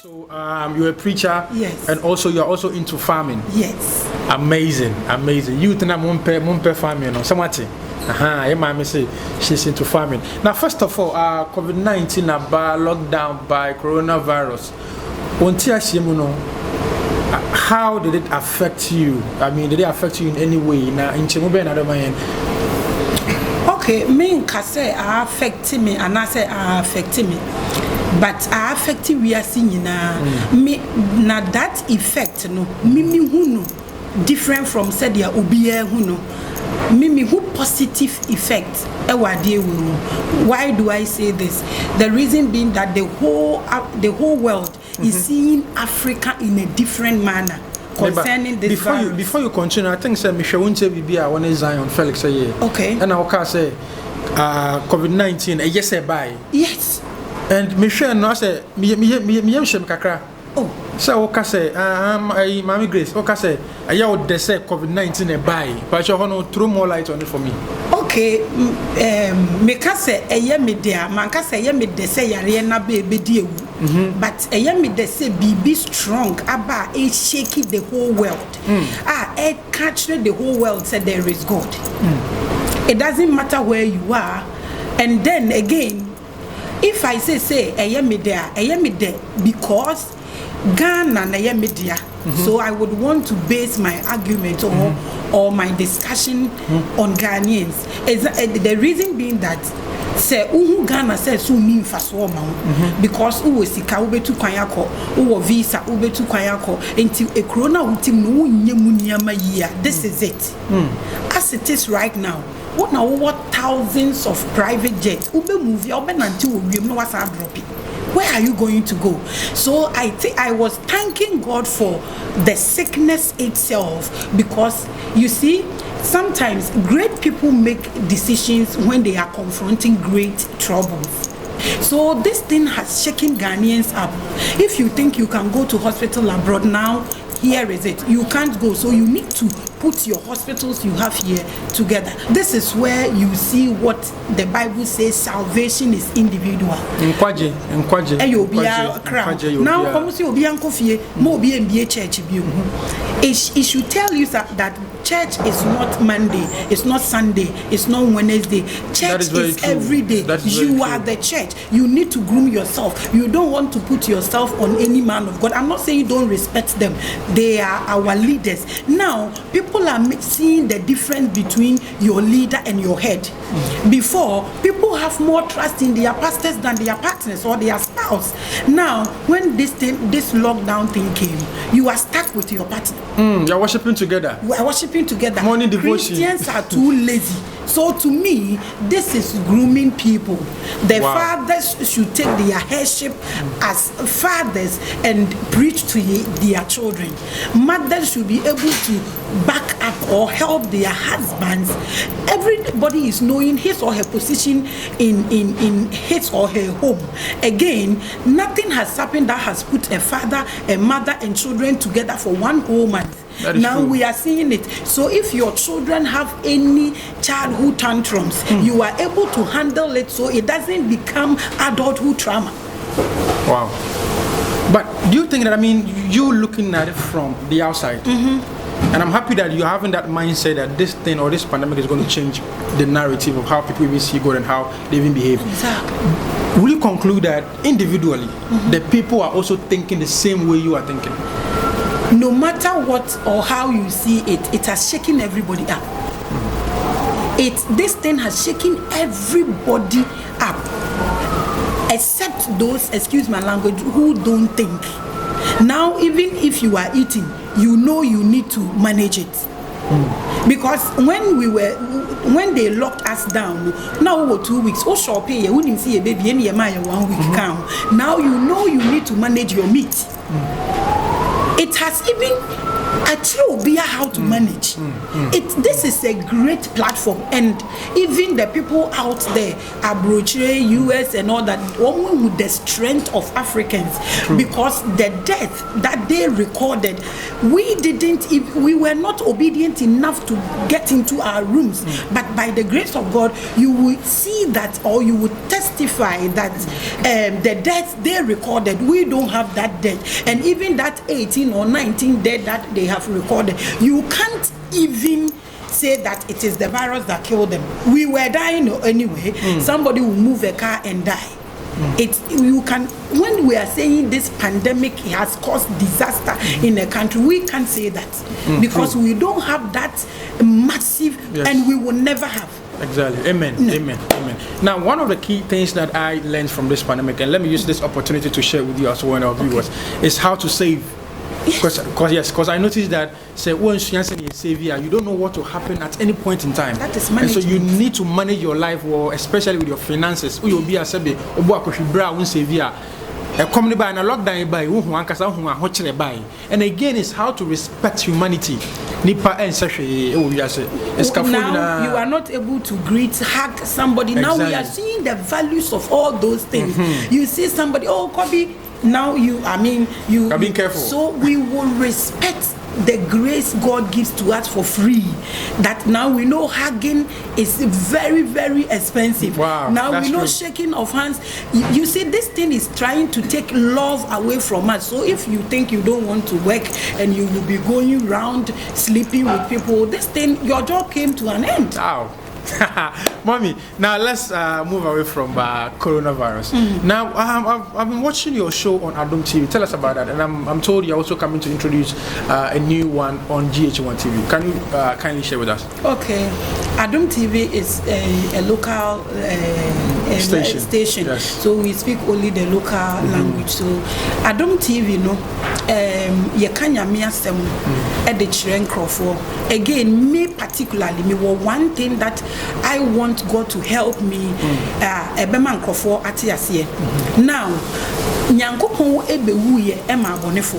So you're a preacher, yes, and also you're also into farming. Yes. Amazing. You think I'm one farming or something? Your mama say she's into farming. Now, first of all, COVID-19 about lockdown by coronavirus. How did it affect you? I mean, did it affect you in any way? Now, in Chimube and Adamayan. Okay, me can say affect me, and I say affect me. But I affect we are seeing me na that effect no mimi who no different from said ya obiye who no mimi who positive effect why do I say this? The reason being that the whole world is seeing Africa in a different manner concerning this virus. Before you continue, I think say Michelle won't say be I want Zion Felix say okay, and I can say COVID-19 yes bye yes. And Michelle no say me shem kakra. Oh. So okay say Maame Grace okay say aya would say COVID-19 e buy. But you want to throw more light on it for me. Okay, me ka say eye me dia man ka say eye me de say yare na be di ewu. But eye me de say be strong aba e shake the whole world. E catch the whole world say there is God. It doesn't matter where you are. And then again, if I say I am there because Ghana na am there. So I would want to base my argument or my discussion on Ghanaians. The reason being that say Ghana says so mean fast because sika ubetu kwanyako visa ubetu kwanyako until a corona utim no nyemuniama year. This is it. As it is right now. What now? What thousands of private jets? Ube move your until we know what's dropping. Where are you going to go? So I think I was thanking God for the sickness itself because you see, sometimes great people make decisions when they are confronting great troubles. So this thing has shaken Ghanaians up. If you think you can go to hospital abroad now, here is it. You can't go, so you need to put your hospitals you have here together. This is where you see what the Bible says salvation is individual. Nkwaje. Now, come see obi ankofie, mo obi MBA church bio. It should tell you that church is not Monday, it's not Sunday, it's not Wednesday. Church is every day. You are the church. You need to groom yourself. You don't want to put yourself on any man of God. I'm not saying you don't respect them. They are our leaders. Now, people are seeing the difference between your leader and your head. Before, people have more trust in their pastors than their partners or their spouse. Now, when this lockdown thing came, you are stuck with your partner. You're worshiping together. We are worshiping together. Morning devotion. Christians are too lazy. So to me, this is grooming people. The fathers should take their headship as fathers and preach to their children. Mothers should be able to back up or help their husbands. Everybody is knowing his or her position in his or her home. Again, nothing has happened that has put a father, a mother, and children together for one whole month. Now true. We are seeing it. So if your children have any childhood tantrums, you are able to handle it so it doesn't become adulthood trauma. Wow. But do you think that, I mean, you looking at it from the outside, and I'm happy that you're having that mindset that this thing or this pandemic is going to change the narrative of how people even see God and how they even behave. Exactly. Will you conclude that individually, the people are also thinking the same way you are thinking? No matter what or how you see it, it has shaken everybody up. This thing has shaken everybody up, except those, excuse my language, who don't think. Now, even if you are eating, you know you need to manage it. Because when they locked us down, now over 2 weeks, oh shopping, you wouldn't see a baby any 1 week count. Now you know you need to manage your meat. It has even Actually, be how to manage. This is a great platform, and even the people out there, Abroche, US, and all that, one with the strength of Africans, because the death that they recorded, we were not obedient enough to get into our rooms. But by the grace of God, you will see that, or you will testify that the death they recorded, we don't have that death, and even that 18 or 19 dead that they have recorded, you can't even say that it is the virus that killed them. We were dying anyway. Somebody will move a car and die. You can, when we are saying this pandemic has caused disaster in a country, we can't say that because we don't have that massive, and we will never have. Exactly. Amen. No. Amen. Amen. Now, one of the key things that I learned from this pandemic, and let me use this opportunity to share with you as well, our viewers, is how to save. Because I noticed that say once you save, you don't know what will happen at any point in time. That is management. And so you need to manage your life well, especially with your finances. You will be a sebe obo save a company by a lockdown by and again is how to respect humanity. Now you are not able to hug somebody. Exactly. Now we are seeing the values of all those things. You see somebody, oh Kobe, now you are being careful. So we will respect the grace God gives to us for free. That now we know hugging is very, very expensive. Wow, now we know shaking of hands. You see, this thing is trying to take love away from us. So if you think you don't want to work and you will be going around sleeping with people, this thing, your job came to an end. Wow. Mommy, now let's move away from coronavirus. Now, I've been watching your show on Adom TV. Tell us about that. And I'm told you're also coming to introduce a new one on GH1 TV. Can you kindly share with us? Okay. Adom TV is a local station. Yes. So we speak only the local language. So Adom TV, you can at the Chiren Crawford. Again, me particularly, me one thing that I want God to help me Ebeman Crawford at Yasie. Now, Nyankopon ebewuye ema abonefo.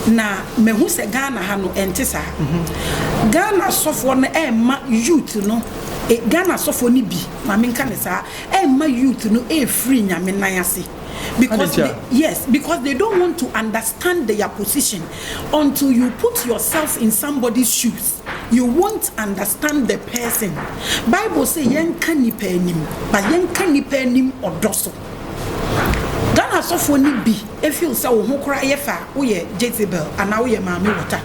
Na mehu se Ghana ha no entisa. Ghana sofo no ema youth no Ghana sofo ni bi ma menka ne sa ema youth no free nyame nan ase. Because because they don't want to understand their position. Until you put yourself in somebody's shoes, you won't understand the person. Bible say yen kanipa enim, but yen kanipa enim odoso. Ghana sofo ni bi efil say wo ho kra yefa wo ye Jezebel and wo ye Maame water.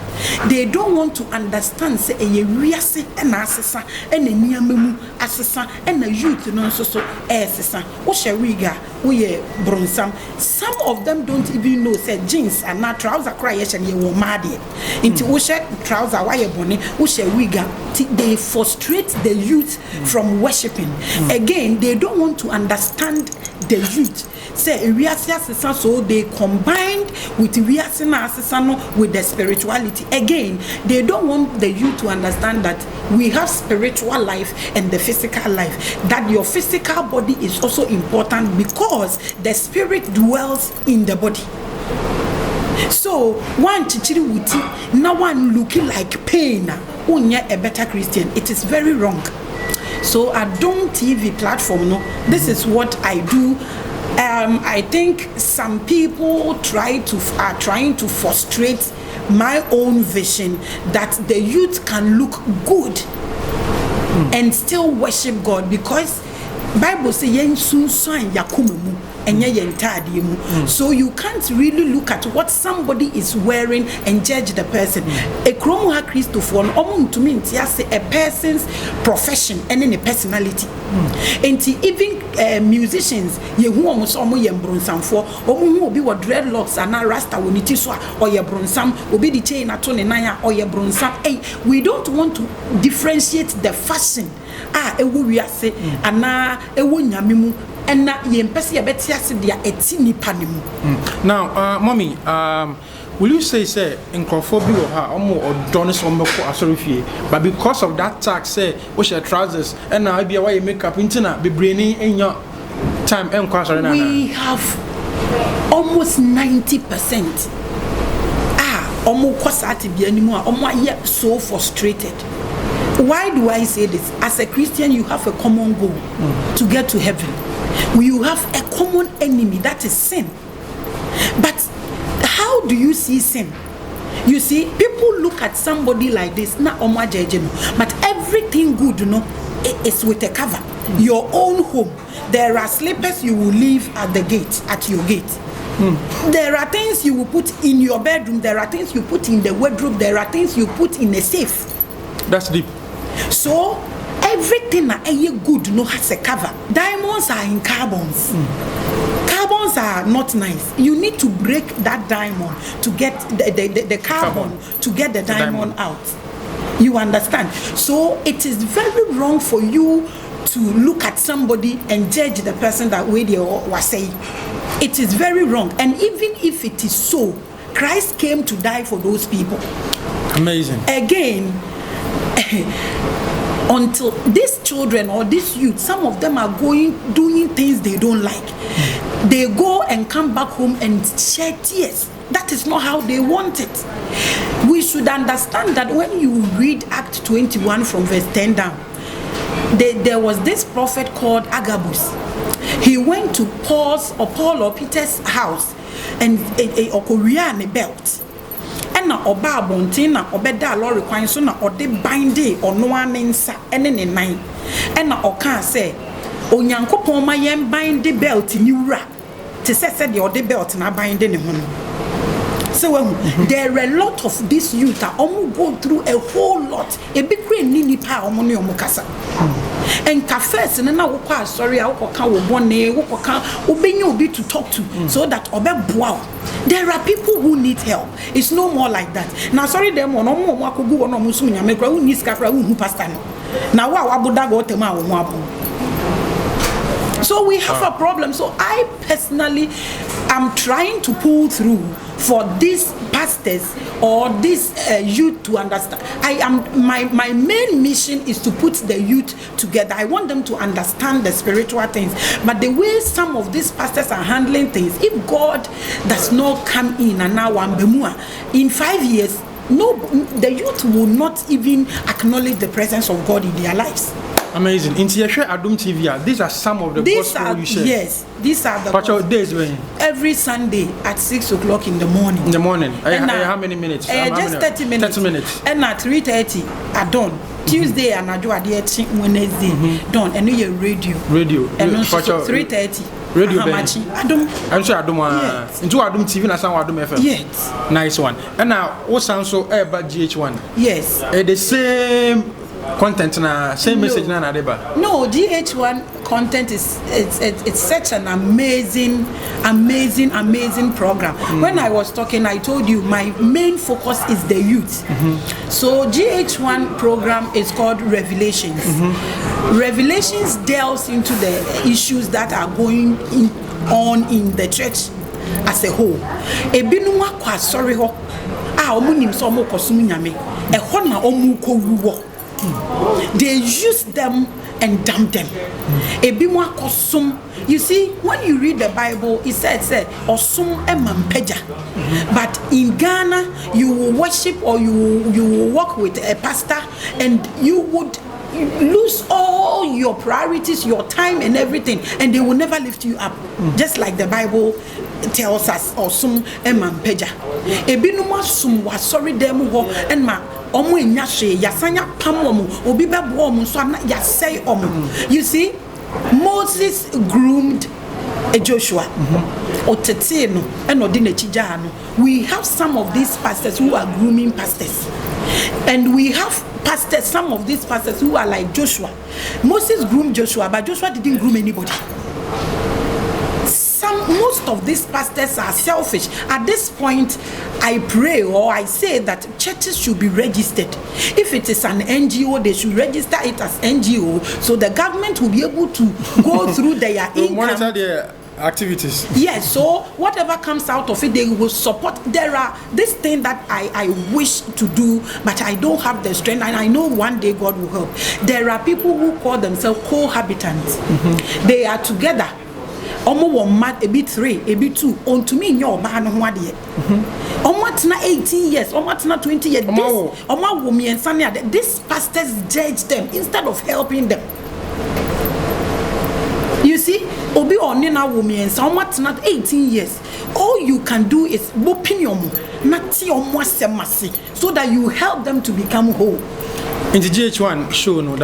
They don't want to understand say eye wiase na asesa na niamemu asesa na youth no so asesa wo sheriga wo ye bronsam. Some of them don't even know say jeans and na trouser kra ye hye ye wo made nti wo hye trouser wa ye bone wo sheriga. They frustrate the youth from worshiping. Again, they don't want to understand the youth. Say so they combined with with the spirituality. Again, they don't want the youth to understand that we have spiritual life and the physical life. That your physical body is also important because the spirit dwells in the body. So one chichiri wuti, now one looking like pain. Unye a better Christian. It is very wrong. So Adom TV platform, this is what I do. I think some people are trying to frustrate my own vision that the youth can look good and still worship God, because Bible says yen sun san yakumu enye yentade mu. So you can't really look at what somebody is wearing and judge the person. A kromo ha Christopher on omo to me say a person's profession and in a personality. And even musicians ye hu omo so omo ye bronsamfo omo hu obi wo dreadlocks and rasta woniti so or ye bronsam obi di chain ato ne nan or ye bronsam. Hey, we don't want to differentiate the fashion ewo wiase ana ewo nyamemu ena yempese yebeti ase dia eti nipa nemu. Now mommy, will you say nkrofobia or ha omo odone so mbeko asorifie, but because of that tax say wo share trousers and now bia why makeup intina bebreni enya time enkwa asore na. We have almost 90% omo kwasati bi animu a omo aye so frustrated. Why do I say this? As a Christian, you have a common goal to get to heaven. You have a common enemy, that is sin. But how do you see sin? You see, people look at somebody like this, na omo jejeno, but everything good, is with a cover. Your own home. There are slippers you will leave at the gate, at your gate. There are things you will put in your bedroom. There are things you put in the wardrobe. There are things you put in a safe. That's deep. So everything that is good has a cover. Diamonds are in carbons. Carbons are not nice. You need to break that diamond to get the carbon to get the diamond out. You understand? So it is very wrong for you to look at somebody and judge the person that way they were saying. It is very wrong. And even if it is so, Christ came to die for those people. Amazing. Again, until these children or these youth, some of them are doing things they don't like. They go and come back home and shed tears. That is not how they want it. We should understand that when you read Act 21 from verse 10 down, there was this prophet called Agabus. He went to Paul or Peter's house and a Korean belt. And na oba abontin na obeda lorry kwan so na ode binde ono anensa ene ne nan. And na oka say onyankopon ma yen binde belt ni wura. Te se de ode belt na binde ne ho no. So there are a lot of these youth that go through a whole lot. A big green nini pa omo ne omo kasa. And cafes and na wo sorry I wo kan wo bone wo kan obenya obi to talk to so that obeboa. There are people who need help. It's no more like that. Now sorry them one omo akogu one omo sum nyame kra who need skafra who pastor no. Na wa aboda go tema wo mo abo. So we have a problem. So I personally am trying to pull through for these pastors or this youth to understand. My main mission is to put the youth together. I want them to understand the spiritual things. But the way some of these pastors are handling things, if God does not come in and now in 5 years, no, the youth will not even acknowledge the presence of God in their lives. Amazing. In Adum TV, these are some of the gospel you share. Yes, these are the gospel. Days when? Every Sunday at 6 o'clock in the morning. In the morning. How many minutes? Just 30 minutes. 30 minutes. And at 3:30 at dawn. Tuesday and I do at Wednesday. Dawn. And you radio. Radio. And also 3:30. Radio. Adum. I'm sure Adum. Into Adum TV na some Adum FM. Yes. Nice one. And now what sounds so about GH1? Yes. The same content na same message na deba. No, GH1 content is it's such an amazing program. When I was talking, I told you my main focus is the youth. So GH1 program is called Revelations. Revelations delves into the issues that are going on in the church as a whole. Ebinu akwa sorry ho a omunim so mo kosum nyame e ho na omu ko wuwo. They use them and damn them. You see, when you read the Bible, it says osum emampeja. But in Ghana, you will worship or you will walk with a pastor, and you would lose all your priorities, your time and everything, and they will never lift you up. Just like the Bible tells us, osum emampeja. Ebinuma sum was sorry them ho and ma omo enyahwe yasanya pam omo obi bebo omo so na yasai omo. You see, Moses groomed Joshua. Otete no and odinechija no. We have some of these pastors who are grooming pastors, and we have pastors, some of these pastors who are like Joshua. Moses groomed Joshua, but Joshua didn't groom anybody. Most of these pastors are selfish. At this point, I pray or I say that churches should be registered. If it is an NGO, they should register it as NGO, so the government will be able to go through their income. Monitor their activities. Yes, so whatever comes out of it, they will support. There are this thing that I wish to do, but I don't have the strength, and I know one day God will help. There are people who call themselves cohabitants. They are together. Omo wo mad a bit 3, a bit 2, on to me in your man on what yet. Omo 18 years, omo 20 years. Omo woman and Sanya, these pastors judge them instead of helping them. You see, Obi Onina woman and someone not 18 years. All you can do is opinion, not so that you help them to become whole. In the GH1 show, no,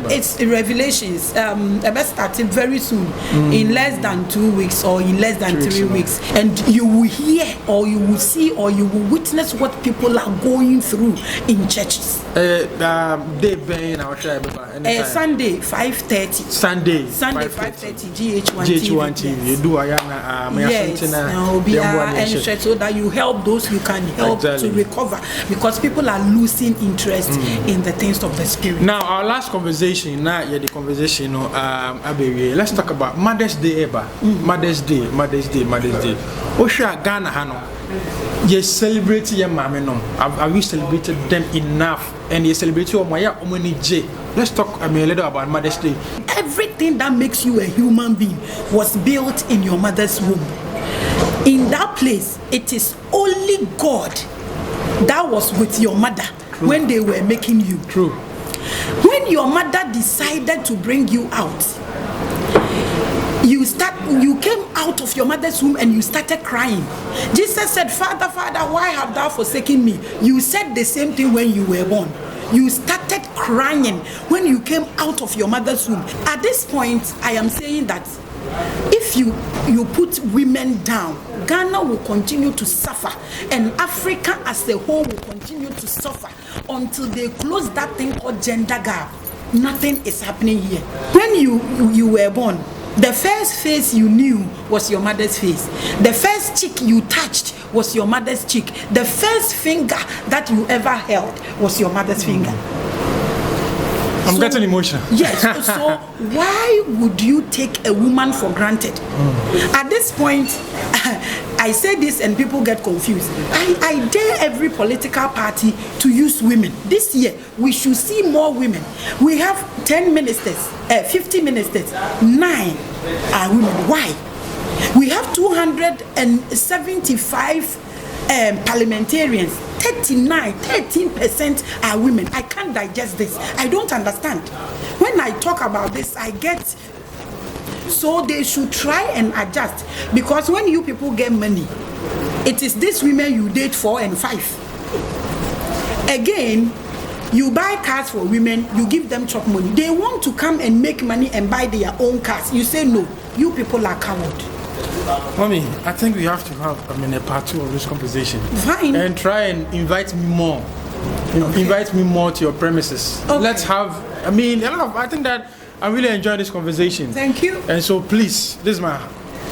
it's Revelations. Best starting very soon, in less than 2 weeks or in less than 3 weeks, and you will hear or you will see or you will witness what people are going through in churches. They been our tribe. Sunday 5:30. Sunday 5:30. GH1 TV. You do yes. And so that you help those you can help to recover, because people are losing interest in the things of the spirit. Now our last conversation, the conversation, let's talk about Mother's Day. Mother's Day. Osha Ghana Hano. You celebrate your Maame no. Have you celebrated them enough? And you celebrate your Maya Omani J. Let's talk a little about Mother's Day. Everything that makes you a human being was built in your mother's womb. In that place, it is only God that was with your mother. True. When they were making you. True. When your mother decided to bring you out, you came out of your mother's womb and you started crying. Jesus said, Father, Father, why have thou forsaken me? You said the same thing when you were born. You started crying when you came out of your mother's womb. At this point, I am saying that if you put women down, Ghana will continue to suffer, and Africa as a whole will continue to suffer until they close that thing called gender gap. Nothing is happening here. When you were born, the first face you knew was your mother's face. The first cheek you touched was your mother's cheek. The first finger that you ever held was your mother's finger. I'm getting emotional. Yes. So why would you take a woman for granted? At this point, I say this and people get confused. I dare every political party to use women. This year, we should see more women. We have 10 ministers, 50 ministers, 9 are women. Why? We have 275 parliamentarians. 13% are women. I can't digest this. I don't understand. When I talk about this, I get. So they should try and adjust, because when you people get money, it is these women you date 4 and 5. Again, you buy cars for women, you give them chop money. They want to come and make money and buy their own cars. You say no. You people are coward. Mommy, I think we have to have a part 2 of this conversation. Fine. And try and invite me more. Okay. Invite me more to your premises. Okay. Let's have, I think that I really enjoyed this conversation. Thank you. And so please, this is my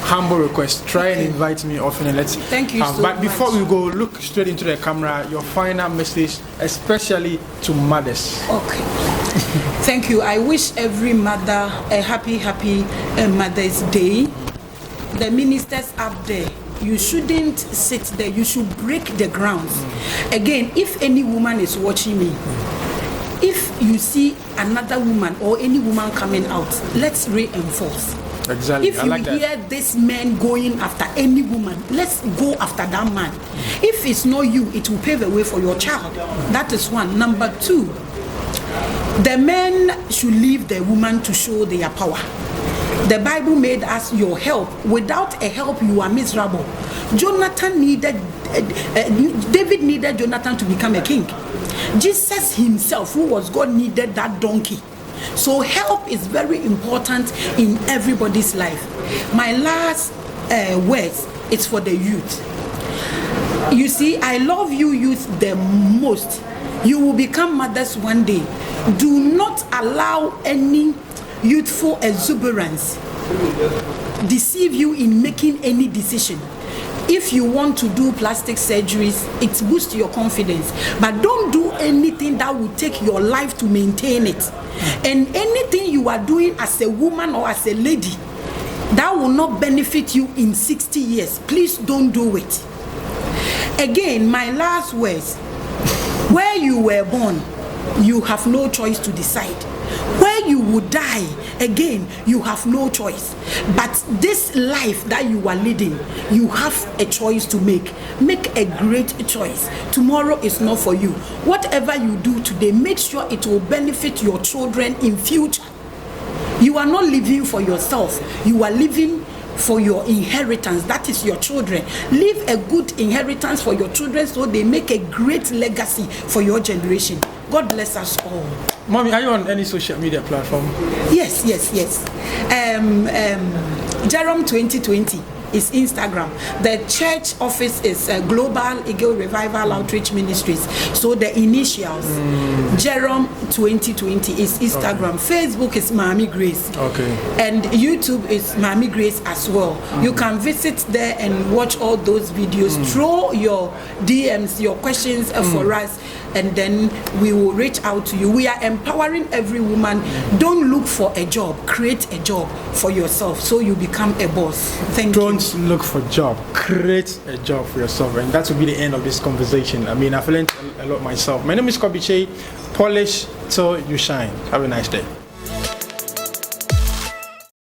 humble request. Try and invite me often and let's. Thank you so much. But before we go, look straight into the camera, your final message, especially to mothers. Okay. Thank you. I wish every mother a happy Mother's Day. The ministers up there, you shouldn't sit there. You should break the grounds. Again, if any woman is watching me, if you see another woman or any woman coming out, let's reinforce. Exactly. If you hear this man going after any woman, let's go after that man. If it's not you, it will pave a way for your child. That is one. Number 2, the men should leave the woman to show their power. The Bible made us your help. Without a help, you are miserable. David needed Jonathan to become a king. Jesus himself, who was God, needed that donkey. So help is very important in everybody's life. My last words is for the youth. You see, I love you youth the most. You will become mothers one day. Do not allow any youthful exuberance deceive you in making any decision. If you want to do plastic surgeries, it boosts your confidence, but don't do anything that will take your life to maintain it. And anything you are doing as a woman or as a lady that will not benefit you in 60 years, please don't do it. Again, my last words, where you were born, you have no choice to decide. Where you would die, again, you have no choice. But this life that you are leading, you have a choice to make. Make a great choice. Tomorrow is not for you. Whatever you do today, make sure it will benefit your children in future. You are not living for yourself. You are living for your inheritance. That is your children. Leave a good inheritance for your children so they make a great legacy for your generation. God bless us all. Mommy, are you on any social media platform? Yes. Jerome 2020 is Instagram. The church office is Global Eagle Revival Outreach Ministries. So the initials, Jerome 2020 is Instagram. Okay. Facebook is Maame Grace. Okay. And YouTube is Maame Grace as well. You can visit there and watch all those videos. Throw your DMs, your questions for us, and then we will reach out to you. We are empowering every woman. Don't look for a job. Create a job for yourself so you become a boss. Thank you. Don't look for a job. Create a job for yourself. And that will be the end of this conversation. I mean, I've learned a lot myself. My name is Kobiche. Polish till you shine. Have a nice day.